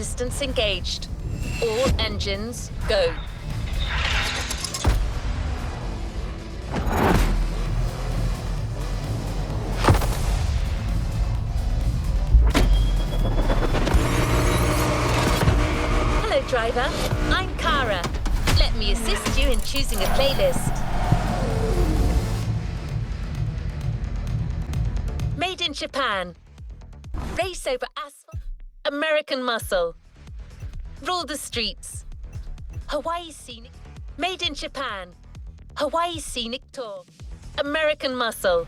assistance engaged. All engines, go. Hello, driver. I'm Kara. Let me assist you in choosing a playlist. Made in Japan. Race over asphalt. American Muscle. Rule the Streets. Hawaii Scenic. Made in Japan. Hawaii Scenic Tour. American Muscle.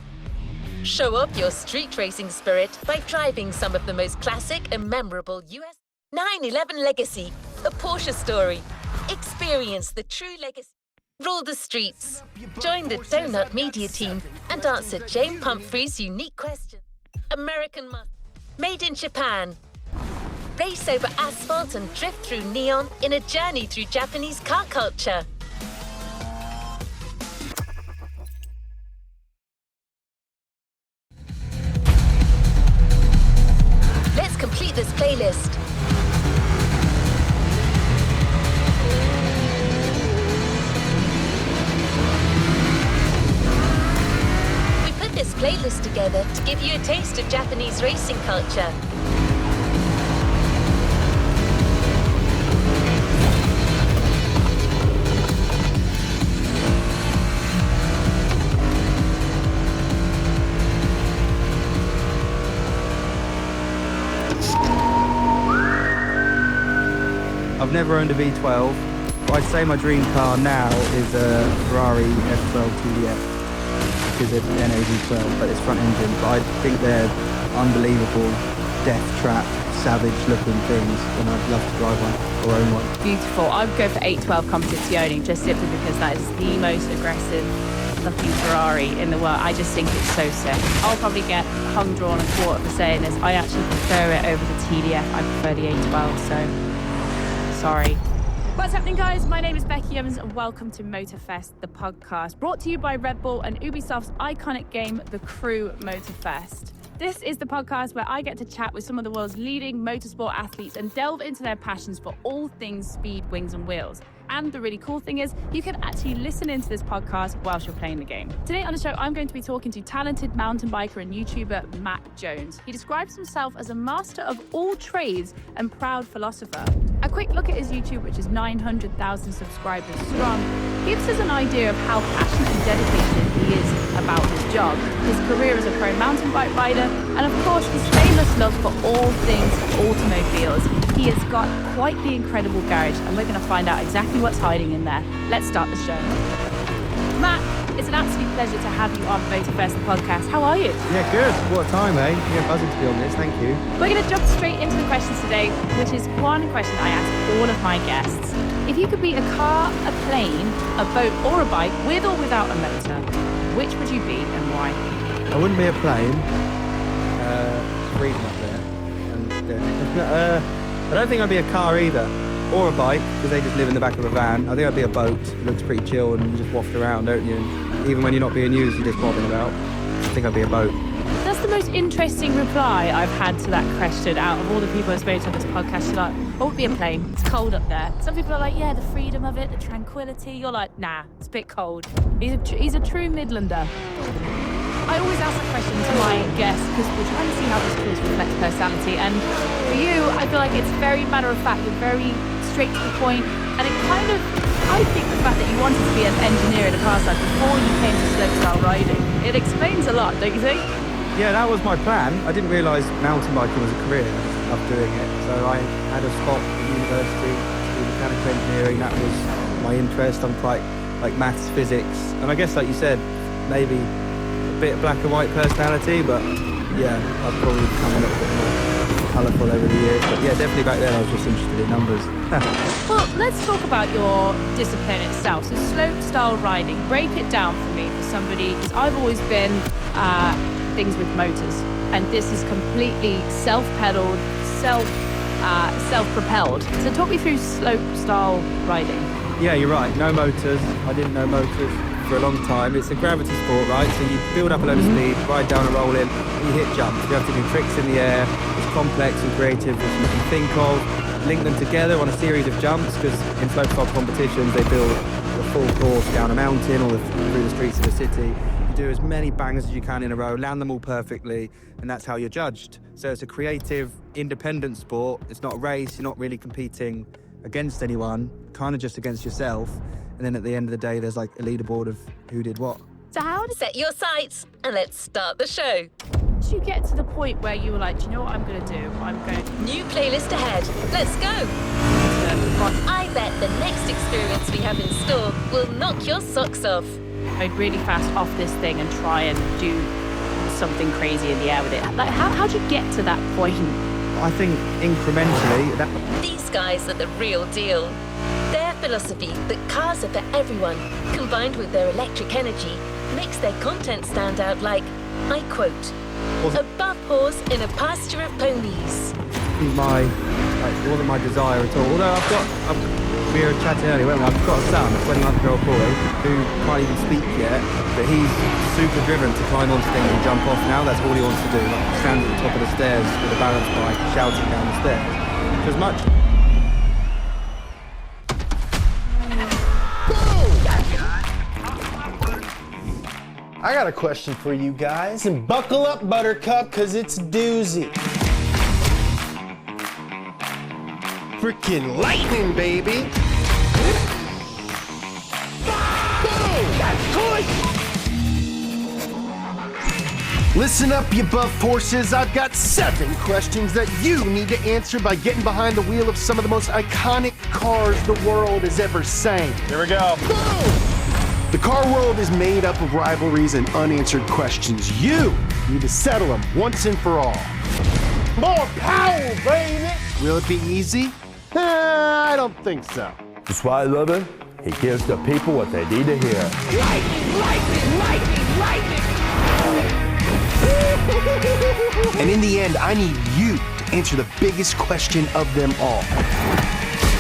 Show up your street racing spirit by driving some of the most classic and memorable US 911 Legacy, a Porsche story. Experience the true legacy. Rule the Streets. Join the Donut Media team and answer Jane Pumphrey's unique questions. American Muscle. Made in Japan. Race over asphalt and drift through neon in a journey through Japanese car culture. Let's complete this playlist. This playlist together to give you a taste of Japanese racing culture. I've never owned a V12, but I'd say my dream car now is a Ferrari F12 TDF. Is an NAV12, but it's front engine. But I think they're unbelievable, death trap, savage looking things, and I'd love to drive one or own one. Beautiful. I would go for 812 Competizione just simply because that is the most aggressive looking Ferrari in the world. I just think it's so sick. I'll probably get hung, drawn and quartered for saying this. I actually prefer it over the TDF. I prefer the 812, so sorry. What's happening, guys? My name is Becky Evans and welcome to Motorfest, the podcast, brought to you by Red Bull and Ubisoft's iconic game, The Crew Motorfest. This is the podcast where I get to chat with some of the world's leading motorsport athletes and delve into their passions for all things speed, wings and wheels. And the really cool thing is you can actually listen into this podcast whilst you're playing the game. Today on the show, I'm going to be talking to talented mountain biker and YouTuber Matt Jones. He describes himself as a master of all trades and proud philosopher. A quick look at his YouTube, which is 900,000 subscribers strong, gives us an idea of how passionate and dedicated he is about his job, his career as a pro mountain bike rider, and of course his famous love for all things automobiles. He has got quite the incredible garage, and we're going to find out exactly what's hiding in there. Let's start the show. Matt, it's an absolute pleasure to have you on Motorfest, the podcast. How are you? Yeah, good. What a time, eh? Yeah, buzzing to be on this. Thank you. We're going to jump straight into the questions today, which is one question I ask all of my guests. If you could be a car, a plane, a boat or a bike, with or without a motor, which would you be and why? I wouldn't be a plane. It's freezing up there. And, I don't think I'd be a car either, or a bike, because they just live in the back of a van. I think I'd be a boat. It looks pretty chill and you just waft around, don't you? And even when you're not being used, you're just bobbing about. I think I'd be a boat. That's the most interesting reply I've had to that question out of all the people I've spoken to on this podcast. You're like, what would be a plane? It's cold up there. Some people are like, yeah, the freedom of it, the tranquility. You're like, nah, it's a bit cold. He's a true Midlander. I always ask that question to my guests because we're trying to see how this tools reflect personality. And for you, I feel like it's very matter of fact. You're very straight to the point. And it kind of, I think the fact that you wanted to be an engineer in a car side before you came to slopestyle riding, it explains a lot, don't you think? Yeah, that was my plan. I didn't realise mountain biking was a career. I just loved doing it. So I had a spot at university to do mechanical engineering. That was my interest. I'm quite like maths, physics. And I guess, like you said, maybe a bit black and white personality, but yeah, I've probably become a little bit more colourful over the years. But yeah, definitely back then I was just interested in numbers. Well, let's talk about your discipline itself. So slopestyle riding, break it down for me for somebody, because I've always been things with motors, and this is completely self-pedaled, self-propelled. So talk me through slopestyle riding. Yeah, you're right, no motors. I didn't know motors for a long time. It's a gravity sport, right? So you build up a load of speed, ride down and roll in, and you hit jumps. You have to do tricks in the air, as complex and creative as you can think of. link them together on a series of jumps, because in slopestyle competitions they build the full course down a mountain or through the streets of the city. You do as many bangers as you can in a row, land them all perfectly, and that's how you're judged. So it's a creative, independent sport. It's not a race. You're not really competing against anyone, kind of just against yourself. And then at the end of the day, there's like a leaderboard of who did what. So how did Set your sights and let's start the show. you get to the point where you were like, do you know what I'm going to do? I'm going to New playlist ahead. Let's go. I bet the next experience we have in store will knock your socks off. go really fast off this thing and try and do something crazy in the air with it. Like, how'd you get to that point? I think incrementally, These guys are the real deal. Their philosophy that cars are for everyone, combined with their electric energy, makes their content stand out like, I quote, above horse in a pasture of ponies. it wasn't my desire at all. Although we were chatting earlier, weren't we? I've got a son, a 21-year-old boy, who can't even speak yet, but he's super driven to climb onto things and jump off now. That's all he wants to do. Like, stand at the top of the stairs with a balance bike, shouting down the stairs. As much. I got a question for you guys, and buckle up, Buttercup, cause it's a doozy. Freaking lightning, baby! Listen up, you buff horses. I've got 7 questions that you need to answer by getting behind the wheel of some of the most iconic cars the world has ever seen. Here we go. The car world is made up of rivalries and unanswered questions. You need to settle them once and for all. More power, baby! Will it be easy? I don't think so. That's why I love him. He gives the people what they need to hear. Lightning, lightning, lightning, lightning! And in the end, I need you to answer the biggest question of them all.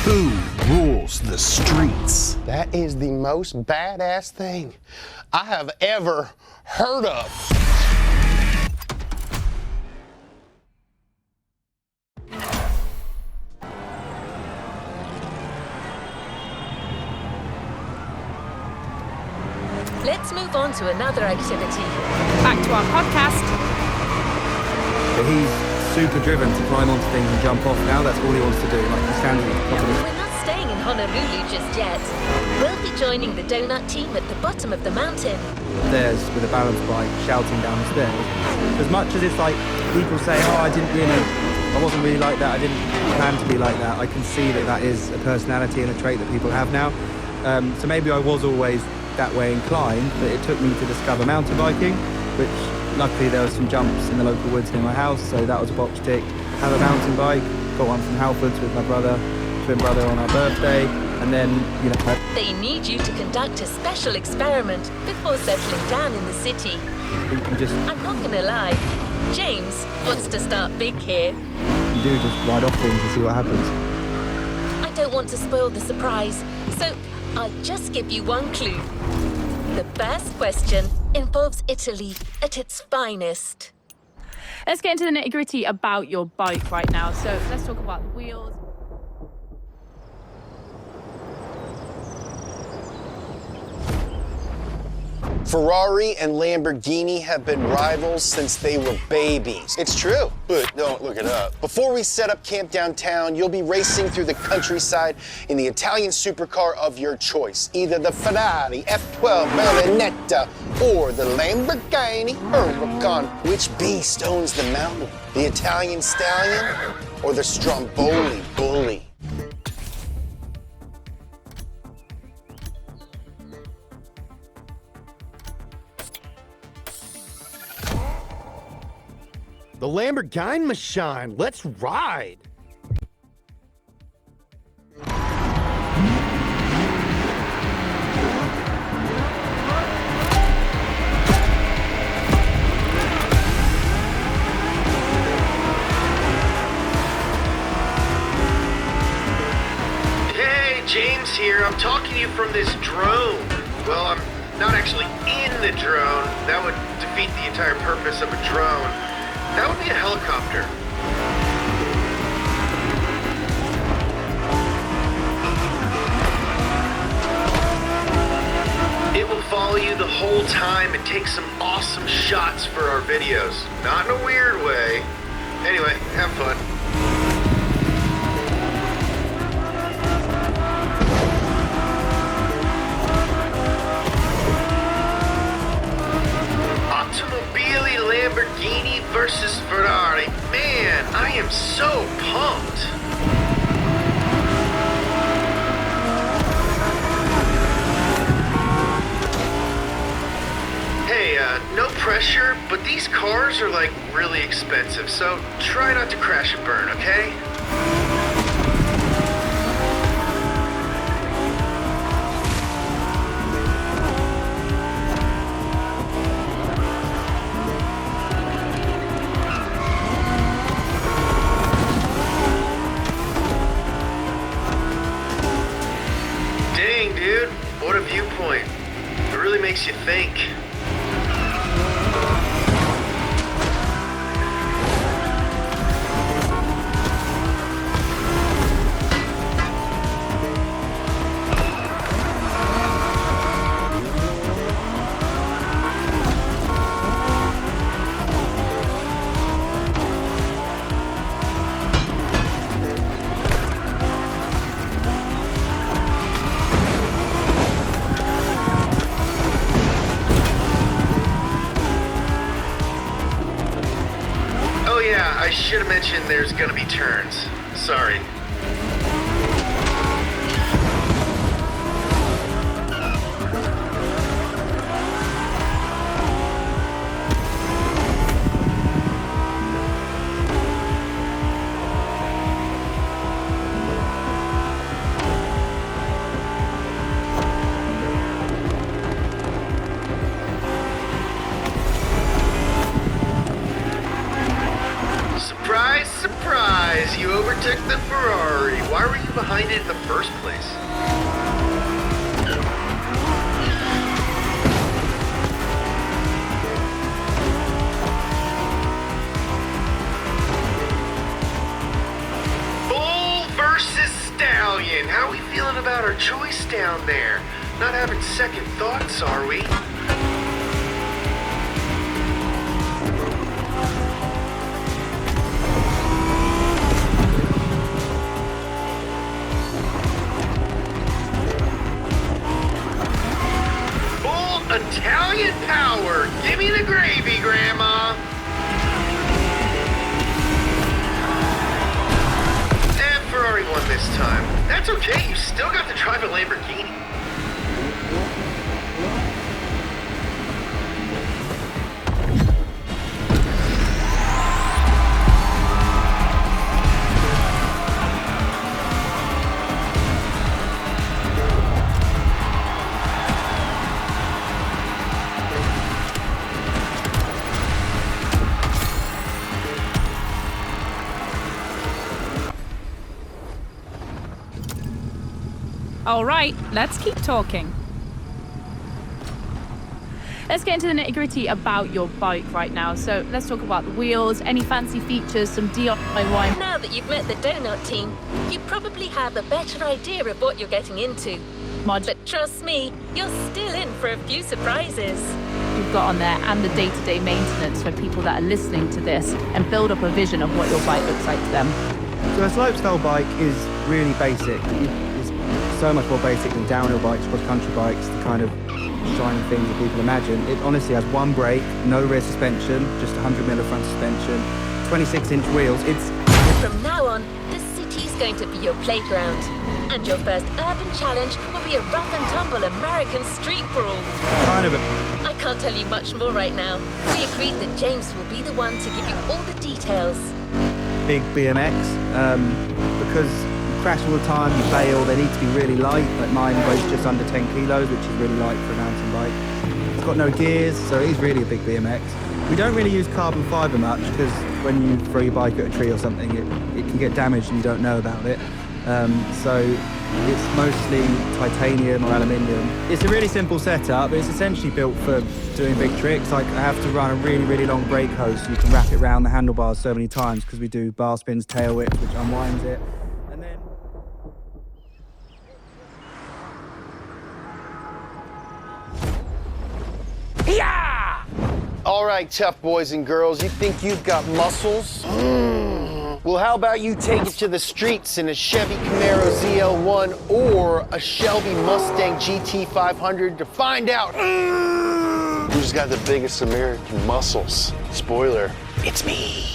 Who rules the streets? That is the most badass thing I have ever heard of. Let's move on to another activity. Back to our podcast. But he's super driven to climb onto things and jump off now. That's all he wants to do. Like, he's standing at the top of the We're not staying in Honolulu just yet. We'll be joining the donut team at the bottom of the mountain. stairs with a balance bike, shouting down the stairs. As much as it's like people say, oh, I wasn't really like that, I didn't plan to be like that, I can see that that is a personality and a trait that people have now. So maybe I was always that way inclined, but it took me to discover mountain biking, which luckily there were some jumps in the local woods near my house, so that was a box tick. Have a mountain bike, got one from Halfords with my twin brother on our birthday, and then, you know... They need you to conduct a special experiment before settling down in the city. You can just... I'm not gonna lie, James wants to start big here. You do just ride off things and see what happens. I don't want to spoil the surprise, so I'll just give you one clue. The first question involves Italy at its finest. Let's get into the nitty-gritty about your bike right now. So let's talk about the wheels. Ferrari and Lamborghini have been rivals since they were babies. It's true, but don't look it up. Before we set up camp downtown, you'll be racing through the countryside in the Italian supercar of your choice. Either the Ferrari F12 Berlinetta or the Lamborghini Huracan. Which beast owns the mountain? The Italian Stallion or the Stromboli Bully? The Lamborghini machine, let's ride! Hey, James here. I'm talking to you from this drone. Well, I'm not actually in the drone. That would defeat the entire purpose of a drone. That would be a helicopter. time and take some awesome shots for our videos. Not in a weird way. Anyway, have fun. Automobili Lamborghini versus Ferrari. Man, I am so pumped. Hey, no pressure, but these cars are like really expensive, so try not to crash and burn, okay? Dang, dude, what a viewpoint. It really makes you think. I should have mentioned there's gonna be turns. Sorry. Surprise! You overtook the Ferrari. Why were you behind it in the first place? Bull versus Stallion. How are we feeling about our choice down there? Not having second thoughts, are we? Italian power! Give me the gravy, Grandma! And Ferrari won this time. That's okay, you still got to drive a Lamborghini. All right, let's keep talking. Let's get into the nitty-gritty about your bike right now. So let's talk about the wheels, any fancy features, some DIY. Now that you've met the Donut team, you probably have a better idea of what you're getting into. Mod But trust me, you're still in for a few surprises. you've got on there and the day-to-day maintenance for people that are listening to this and build up a vision of what your bike looks like to them. So a slopestyle bike is really basic. It's so much more basic than downhill bikes, cross-country bikes, the kind of shiny things that people imagine. It honestly has one brake, no rear suspension, just 100mm of front suspension, 26-inch wheels. From now on, the city's going to be your playground. And your first urban challenge will be a rough-and-tumble American street brawl. Kind of I can't tell you much more right now. We agreed that James will be the one to give you all the details. big BMX, because you crash all the time, you bail, they need to be really light. Like mine weighs just under 10 kilos, which is really light for a mountain bike. It's got no gears, so it is really a big BMX. We don't really use carbon fibre much, because when you throw your bike at a tree or something, it can get damaged and you don't know about it. So it's mostly titanium or aluminium. It's a really simple setup. It's essentially built for doing big tricks. Like I have to run a really, really long brake hose so you can wrap it around the handlebars so many times because we do bar spins, tail whips, which unwinds it. And then... All right, tough boys and girls, you think you've got muscles? Well, how about you take it to the streets in a Chevy Camaro ZL1 or a Shelby Mustang GT500 to find out who's got the biggest American muscles. Spoiler, it's me.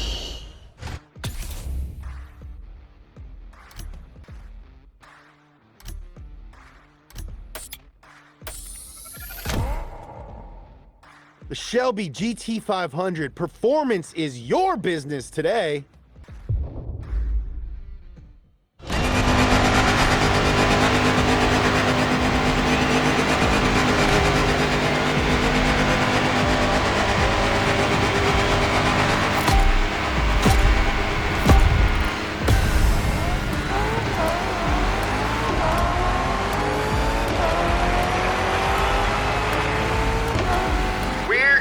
The Shelby GT500 performance is your business today.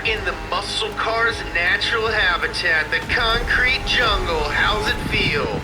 In the muscle car's natural habitat, the concrete jungle. How's it feel?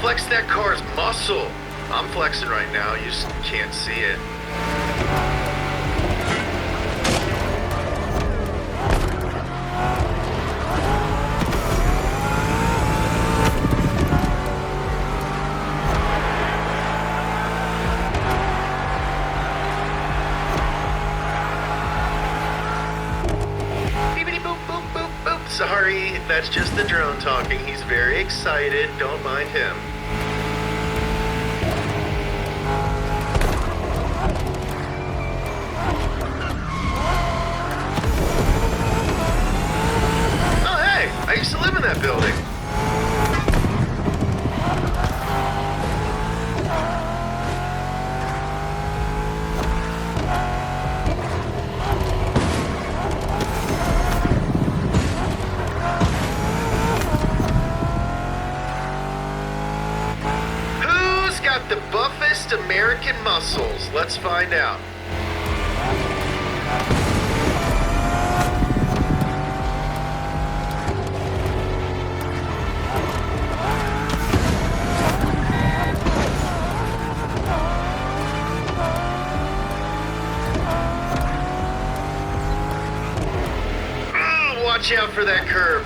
Flex that car's muscle. I'm flexing right now, you just can't see it. Beepity boop boop boop boop. Sorry, that's just the drone talking. He's very excited. Don't mind him. I used to live in that building. Who's got the buffest American muscles? Let's find out. Watch out for that curve.